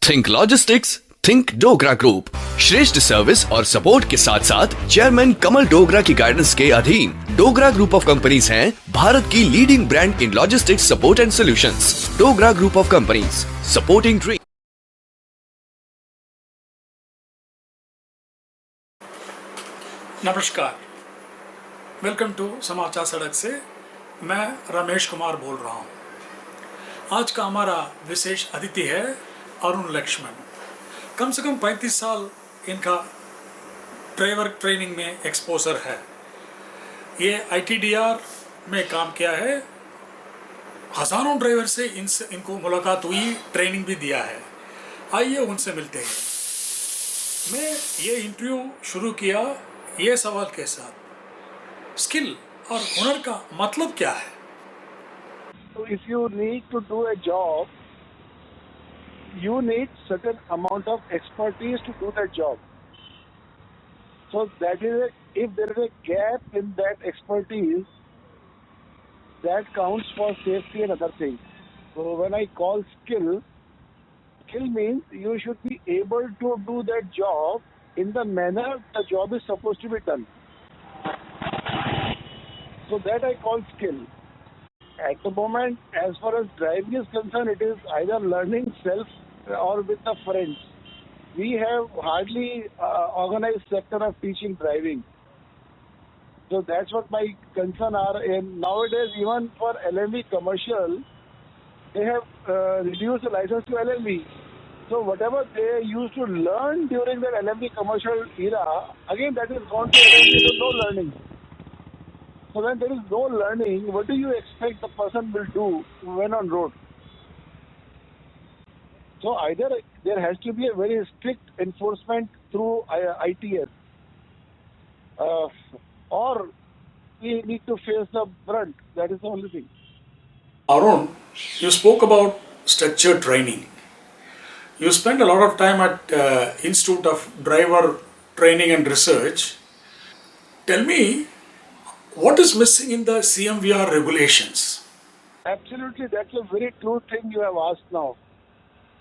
Think logistics, think Dogra group. श्रेष्ठ service और support के साथ साथ चेयरमैन कमल डोगरा की गाइडेंस के अधीन डोगरा ग्रुप ऑफ कंपनीज हैं भारत की leading brand in logistics support and solutions. Dogra group of companies, supporting dream. नमस्कार, वेलकम टू समाचार सड़क से। मैं रमेश कुमार बोल रहा हूँ। आज का हमारा विशेष अतिथि है अरुण लक्ष्मण। कम से कम 35 साल इनका ड्राइवर ट्रेनिंग में एक्सपोजर है। ये ITDR में काम किया है। हजारों ड्राइवर से इनको मुलाकात हुई, ट्रेनिंग भी दिया है। आइए उनसे मिलते हैं। मैं ये इंटरव्यू शुरू किया ये सवाल के साथ, स्किल और हुनर का मतलब क्या है? So if you need to do a job, you need certain amount of expertise to do that job. So that is if there is a gap in that expertise, that counts for safety and other things. So when I call skill means you should be able to do that job in the manner the job is supposed to be done. So that I call skill. At the moment, as far as driving is concerned, it is either learning self or with the friends. We have hardly organized sector of teaching driving. So that's what my concern are. And nowadays, even for LMV commercial, they have reduced the license to LMV. So whatever they used to learn during the LMV commercial era, again that is gone to LMV, so no learning. So when there is no learning, what do you expect the person will do when on road? So either there has to be a very strict enforcement through ITS, or we need to face the brunt. That is the only thing. Arun, you spoke about structured training. You spend a lot of time at Institute of Driver Training and Research. Tell me, what is missing in the CMVR regulations? Absolutely, that's a very true thing you have asked now.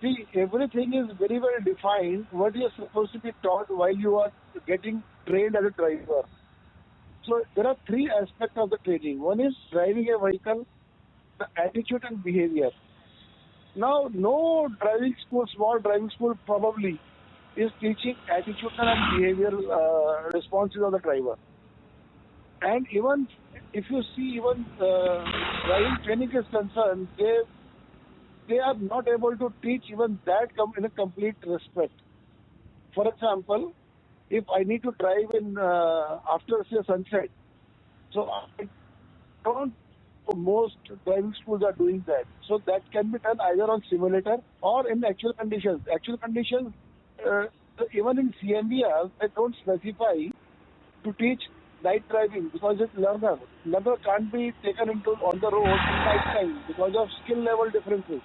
See, everything is very well defined, what you are supposed to be taught while you are getting trained as a driver. So there are three aspects of the training. One is driving a vehicle, the attitude and behavior. Now, no driving school, small driving school probably, is teaching attitudinal and behavioral responses of the driver. And even if you see, even driving training is concerned, they are not able to teach even that in a complete respect. For example, if I need to drive in after say sunset, so I don't. Most driving schools are doing that. So that can be done either on simulator or in actual conditions. Actual conditions, even in CMVR, they don't specify to teach night driving because it's learner. Learner can't be taken into on the road in night time because of skill level differences.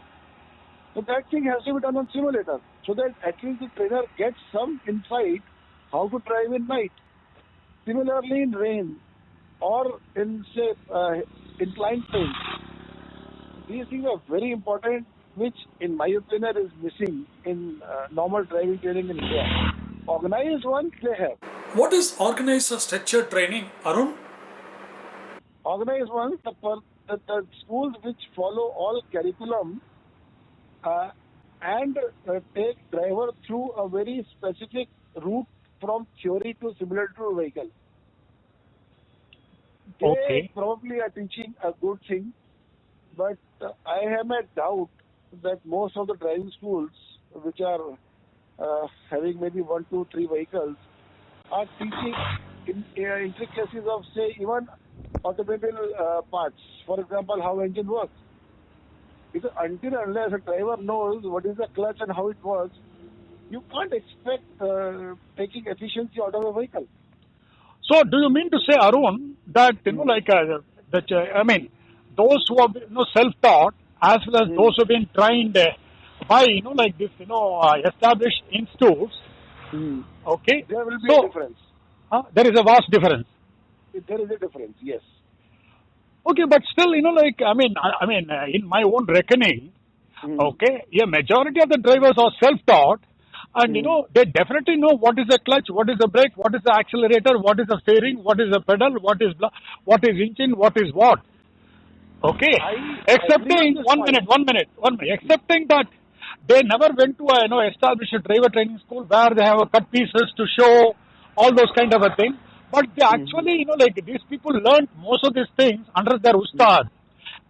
So that thing has to be done on simulator so that at least the trainer gets some insight how to drive in night. Similarly in rain or in say inclined planes. These things are very important, which in my opinion is missing in normal driving training in India. Organized ones they have. What is organized or structured training, Arun? Organized ones, the schools which follow all curriculum and take driver through a very specific route from theory to simulator to vehicle. They probably are teaching a good thing, but I have a doubt that most of the driving schools which are having maybe 1, 2, 3 vehicles are teaching intricacies of say even automobile parts. For example, how engine works. Because until and unless a driver knows what is the clutch and how it works, you can't expect taking efficiency out of a vehicle. So, do you mean to say, Arun, that those who have been self-taught as well as those who have been trained by established institutes, okay? There will be a difference. There is a vast difference. There is a difference, yes. Okay, but still, in my own reckoning, Okay, a majority of the drivers are self-taught, and they definitely know what is the clutch, what is the brake, what is the accelerator, what is the steering, what is the pedal, what is engine, what is what. Okay, I agree excepting with this one point. minute, excepting that they never went to a established driver training school where they have a cut pieces to show all those kind of a thing. But they actually, like these people learned most of these things under their ustad,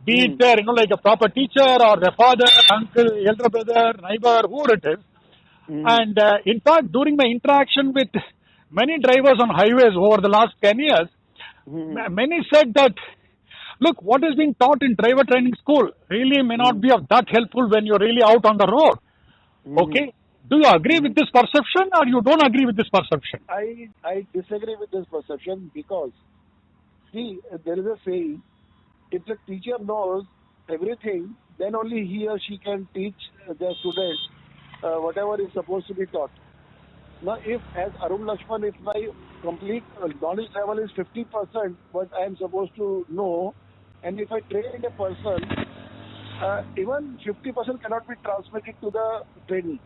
be it their, like a proper teacher or their father, uncle, elder brother, neighbor, whoever it is. And in fact, during my interaction with many drivers on highways over the last 10 years, many said that, look, what is being taught in driver training school really may not be of that helpful when you're really out on the road. Okay? Do you agree with this perception or you don't agree with this perception? I disagree with this perception because, see, there is a saying, if the teacher knows everything, then only he or she can teach the students whatever is supposed to be taught. Now, if, as Arun Lakshman, if my complete knowledge level is 50%, what I am supposed to know, and if I train a person, even 50% cannot be transmitted to the trainee.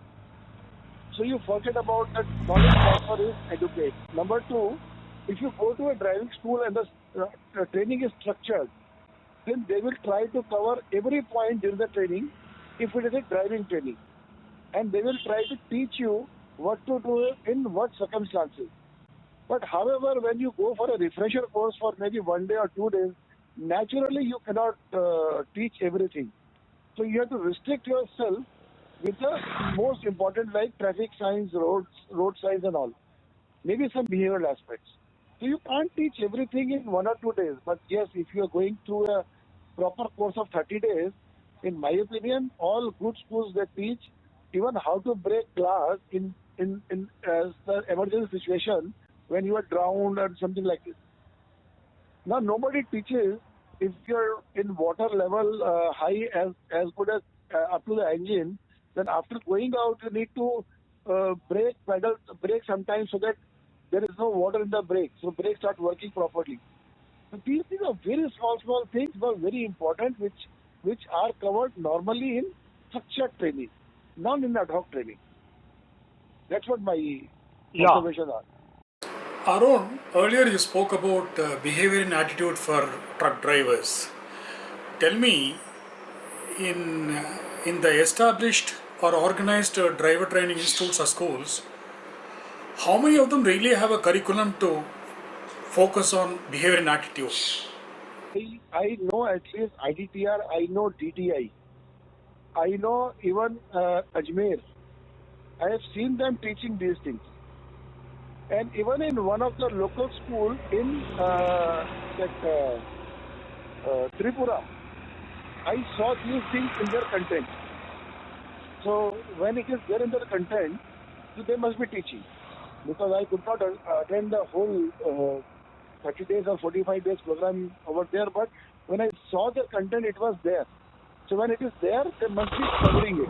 So you forget about that knowledge transfer is educate. Number two, if you go to a driving school and the training is structured, then they will try to cover every point during the training if it is a driving training. And they will try to teach you what to do in what circumstances. But however, when you go for a refresher course for maybe 1 day or 2 days, naturally you cannot teach everything. So you have to restrict yourself with the most important like traffic signs, road signs and all. Maybe some behavioral aspects. So you can't teach everything in 1 or 2 days. But yes, if you are going through a proper course of 30 days, in my opinion, all good schools they teach even how to break glass in the emergency situation when you are drowned or something like this. Now nobody teaches if you're in water level high as good as up to the engine, then after going out you need to brake sometimes so that there is no water in the brake, so brake start working properly. So these are very small things but very important which are covered normally in structured training, not in ad hoc training. That's what my observations are. Arun, earlier you spoke about behavior and attitude for truck drivers. Tell me, in the established or organized driver training institutes or schools, how many of them really have a curriculum to focus on behavior and attitude? I know at least IDTR, I know DTI, I know even Ajmer. I have seen them teaching these things. And even in one of the local schools in Tripura, I saw these things in their content. So when it is there in their content, so they must be teaching. Because I could not attend the whole 30 days or 45 days program over there, but when I saw the content, it was there. So when it is there, they must be covering it.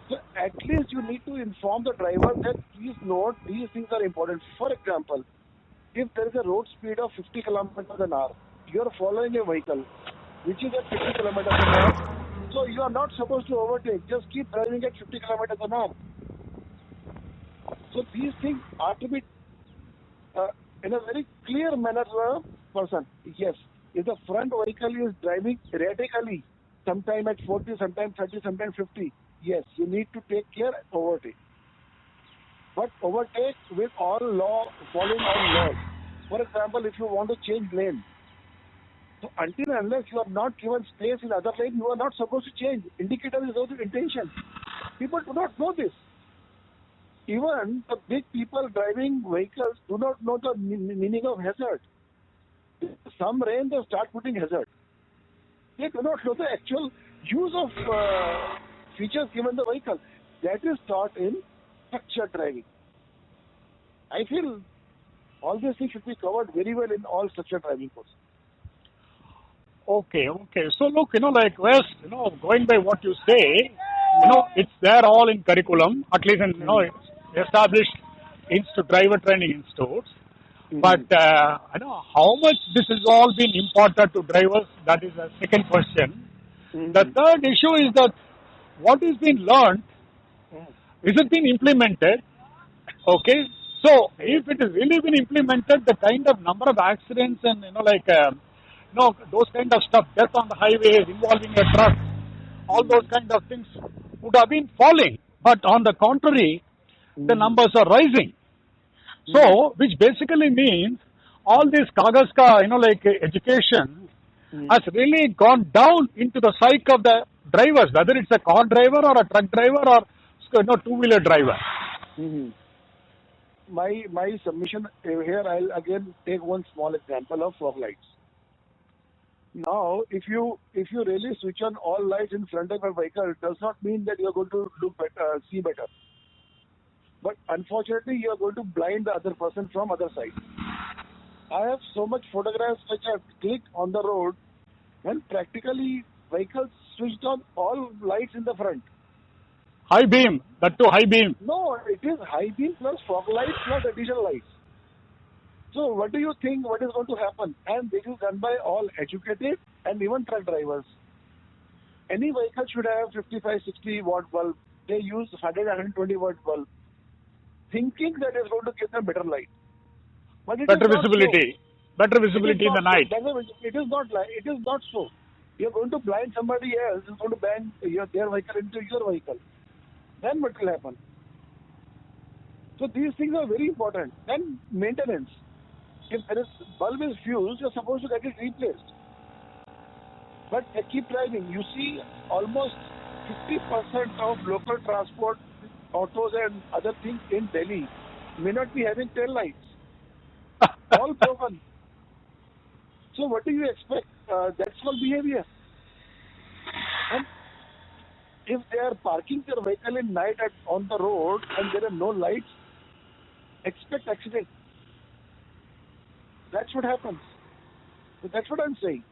So at least you need to inform the driver that please note these things are important. For example, if there is a road speed of 50 kilometers an hour, you are following a vehicle which is at 50 kilometers an hour, so you are not supposed to overtake. Just keep driving at 50 kilometers an hour. So these things are to be in a very clear manner to a person. Yes, if the front vehicle is driving erratically, sometime at 40, sometime 30, sometime 50, yes, you need to take care and overtake. But overtake with all law, following all laws. For example, if you want to change lane, so until and unless you are not given space in other lane, you are not supposed to change. Indicator is also intention. People do not know this. Even the big people driving vehicles do not know the meaning of hazard. Some rain, they start putting hazard. They do not know the actual use of features given the vehicle. That is taught in structured driving. I feel all these things should be covered very well in all structured driving courses. Okay. So look, like Wes, going by what you say, it's there all in curriculum, at least in, established driver training institutes. But how much this has all been imparted to drivers, that is a second question. The third issue is that what is being learned, is it being implemented? Okay. So if it is really been implemented, the kind of number of accidents and those kind of stuff, death on the highways involving a truck, all those kind of things would have been falling. But on the contrary, the numbers are rising. So, which basically means all this Kagaska, education has really gone down into the psyche of the drivers, whether it's a car driver or a truck driver or two-wheeler driver. My submission here, I'll again take one small example of fog lights. Now, if you really switch on all lights in front of a vehicle, does not mean that you're going to look better, see better. But unfortunately, you are going to blind the other person from other side. I have so much photographs which I've clicked on the road when practically vehicles switched on all lights in the front. High beam, that too high beam. No, it is high beam plus fog lights plus additional lights. So what do you think what is going to happen? And this is done by all educated and even truck drivers. Any vehicle should have 55, 60 watt bulb. They use 100, 120 watt bulb, thinking that it's going to give them better light. But better visibility. So. Better visibility in the night. It is not so. You're going to blind somebody else, is going to bang their vehicle into your vehicle. Then what will happen? So these things are very important. Then maintenance. If there is bulb is fused, you're supposed to get it replaced. But they keep driving. You see almost 50% of local transport, autos and other things in Delhi may not be having tail lights. All broken. So what do you expect? That's called behavior. And if they are parking their vehicle in night on the road and there are no lights, expect accident. That's what happens. So that's what I'm saying.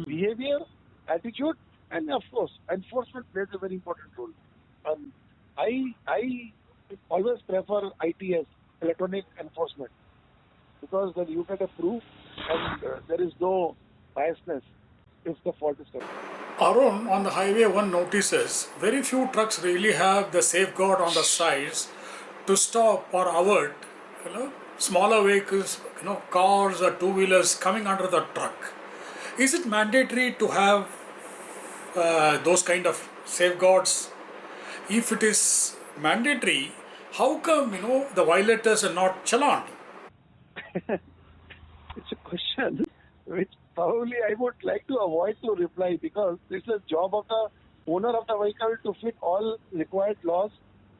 Behavior, attitude, and of course, enforcement plays a very important role. I always prefer ITS, electronic enforcement, because then you get a proof and there is no biasness if the fault is committed. Arun, on the highway, one notices very few trucks really have the safeguard on the sides to stop or avert, smaller vehicles, cars or two-wheelers coming under the truck. Is it mandatory to have those kind of safeguards? If it is mandatory, how come, the violators are not challaned? It's a question which probably I would like to avoid to reply, because it's a job of the owner of the vehicle to fit all required laws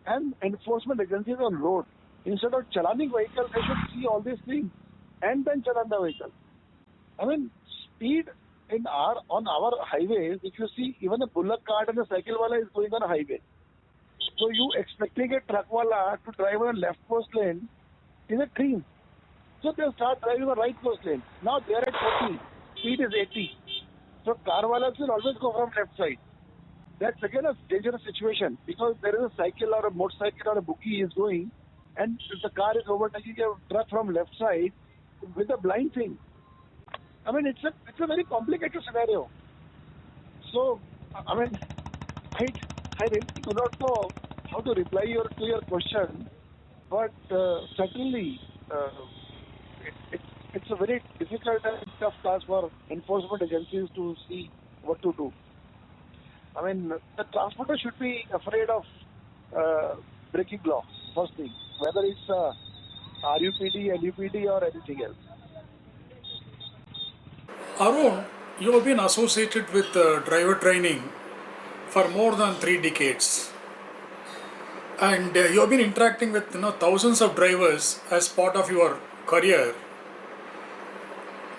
and enforcement agencies on road. Instead of challaning vehicles, they should see all these things and then challan the vehicle. I mean, speed on our highways, if you see, even a bullock cart and a cycle wala is going on a highway. So you expecting a truck wala to drive on a left post lane is a dream. So they start driving on right post lane. Now they are at 40, speed is 80. So car walas will always go from left side. That's again a dangerous situation, because there is a cycle or a motorcycle or a buggy is going, and the car is overtaking a truck from left side with a blind thing. I mean, it's a very complicated scenario. So, I mean, I really do not know how to reply to your question, but certainly it's a very difficult and tough task for enforcement agencies to see what to do. I mean, the transporter should be afraid of breaking law, first thing, whether it's RUPD, LUPD or anything else. Arun, you have been associated with driver training for more than 3 decades. And you have been interacting with thousands of drivers as part of your career.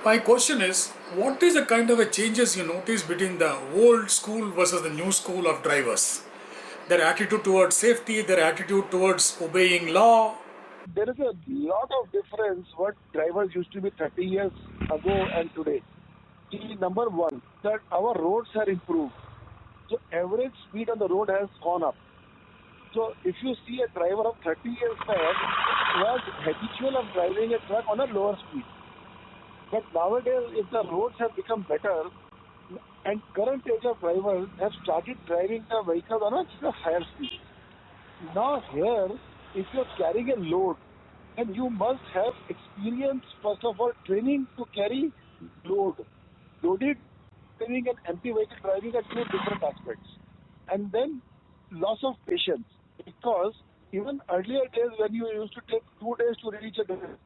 My question is, what is the kind of a changes you notice between the old school versus the new school of drivers? Their attitude towards safety, their attitude towards obeying law? There is a lot of difference what drivers used to be 30 years ago and today. Number one, that our roads have improved. So average speed on the road has gone up. So if you see a driver of 30 years back was habitual of driving a truck on a lower speed. But nowadays, if the roads have become better, And current age of drivers have started driving the vehicle on a higher speed. Now here, if you're carrying a load, then you must have experience, first of all, training to carry load. Loaded driving and empty vehicle driving are two different aspects. And then loss of patience, because even earlier days when you used to take 2 days to reach a destination,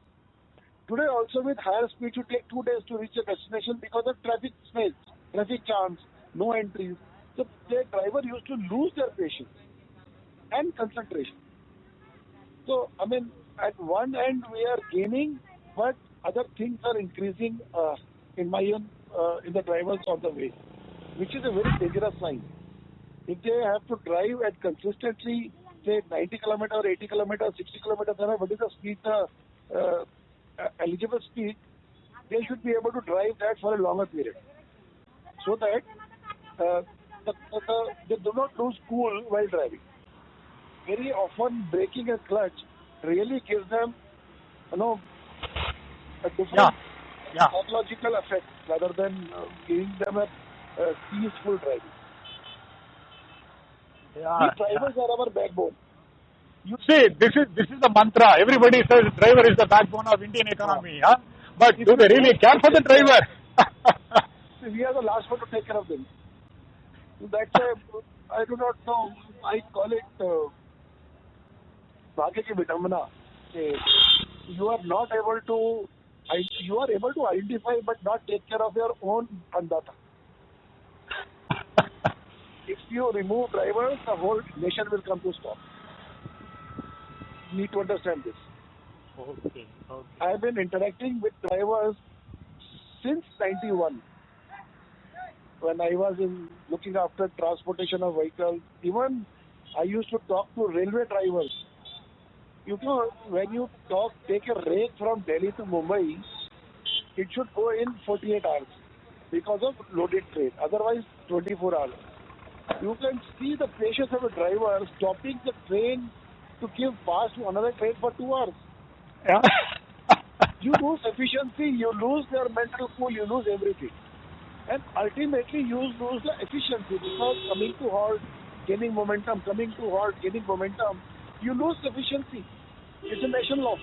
today also with higher speed you take 2 days to reach a destination because of traffic space, traffic jams, no entries. So the driver used to lose their patience and concentration. So I mean, at one end we are gaining, but other things are increasing in my own in the drivers on the way, which is a very dangerous sign. If they have to drive at consistently, say 90 kilometer, 80 kilometer, 60 kilometer, what is the speed, eligible speed, they should be able to drive that for a longer period, so that they do not lose cool while driving. Very often braking a clutch really gives them, a different Yeah. psychological effect rather than giving them a peaceful driving. Yeah. We drivers are our backbone. See, this is the mantra. Everybody says driver is the backbone of Indian economy. Huh? But do they really care for the driver? We are the last one to take care of them. So that's why I do not know. I call it bhagya ki vidambana. You are not able to. You are able to identify but not take care of your own andata. If you remove drivers, the whole nation will come to stop. You need to understand this. Okay. I have been interacting with drivers since 91. When I was looking after transportation of vehicles, even I used to talk to railway drivers. You know, when you take a rake from Delhi to Mumbai, it should go in 48 hours because of loaded train. Otherwise, 24 hours. You can see the patience of a driver stopping the train to give pass to another train for 2 hours. Yeah. You lose efficiency, you lose your mental cool, you lose everything. And ultimately you lose the efficiency because coming to halt, gaining momentum, coming to halt, gaining momentum, you lose efficiency. It's a nation loss.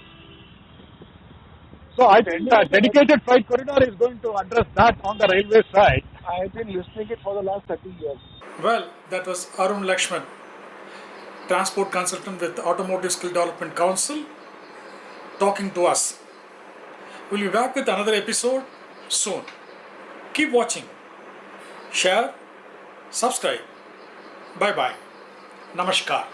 So I think the dedicated freight corridor is going to address that on the railway side. I have been listening it for the last 30 years. Well, that was Arun Lakshman, transport consultant with Automotive Skill Development Council, talking to us. We'll be back with another episode soon. Keep watching, share, subscribe. Bye bye. Namaskar.